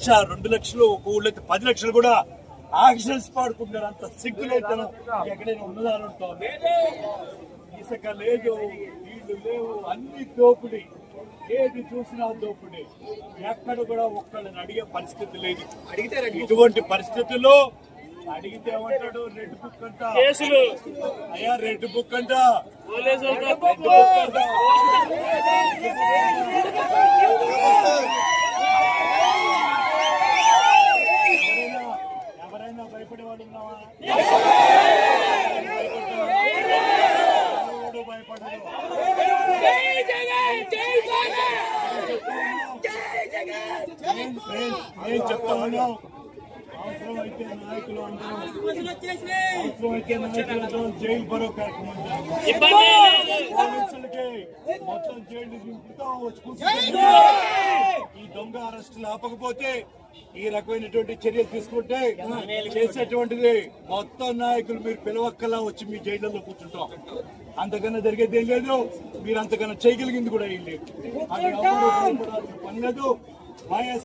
2 లక్షలు, ఒక ఊళ్ళో 10 లక్షలు కూడా ఆక్షన్స్ పాడుకుంటారు. అంత సిగ్గులేతనం ఎక్కడైనా ఉన్నదానంటో ఇసుక లేదు, నీళ్లు లేవు, అన్ని దోపిడీ, ఏది చూసినా దోపిడీ. ఎక్కడ కూడా ఒక్కళ్ళని అడిగే పరిస్థితి లేదు. ఇటువంటి పరిస్థితుల్లో అడిగితే ఏమంటాడు, రెడ్ బుక్ అంట, అయ్యా రెడ్ బుక్ అంట, ఎవరైనా భయపడే వాళ్ళు ఉన్నావా? భయపడదు. నేను చెప్తా ఉన్నాం, అవసరమైతే నాయకులు అంటాం, అవసరమైతే నాయకులు అంటాం, జైలు బరో కార్యక్రమం పోలీసులకి మొత్తం జైలు దింపుతాం. ఈ దొంగ అరెస్టులు ఆపకపోతే, ఈ రకమైనటువంటి చర్యలు తీసుకుంటే చేసేటువంటిది మొత్తం నాయకులు మీరు పిలవక్కలా వచ్చి మీ జైళ్ళలో కూర్చుంటాం. అంతకన్నా జరిగేది ఏం లేదు. మీరు అంతకన్నా చేయగలిగింది కూడా ఏం లేదు. అది ఎవరు పని లేదు.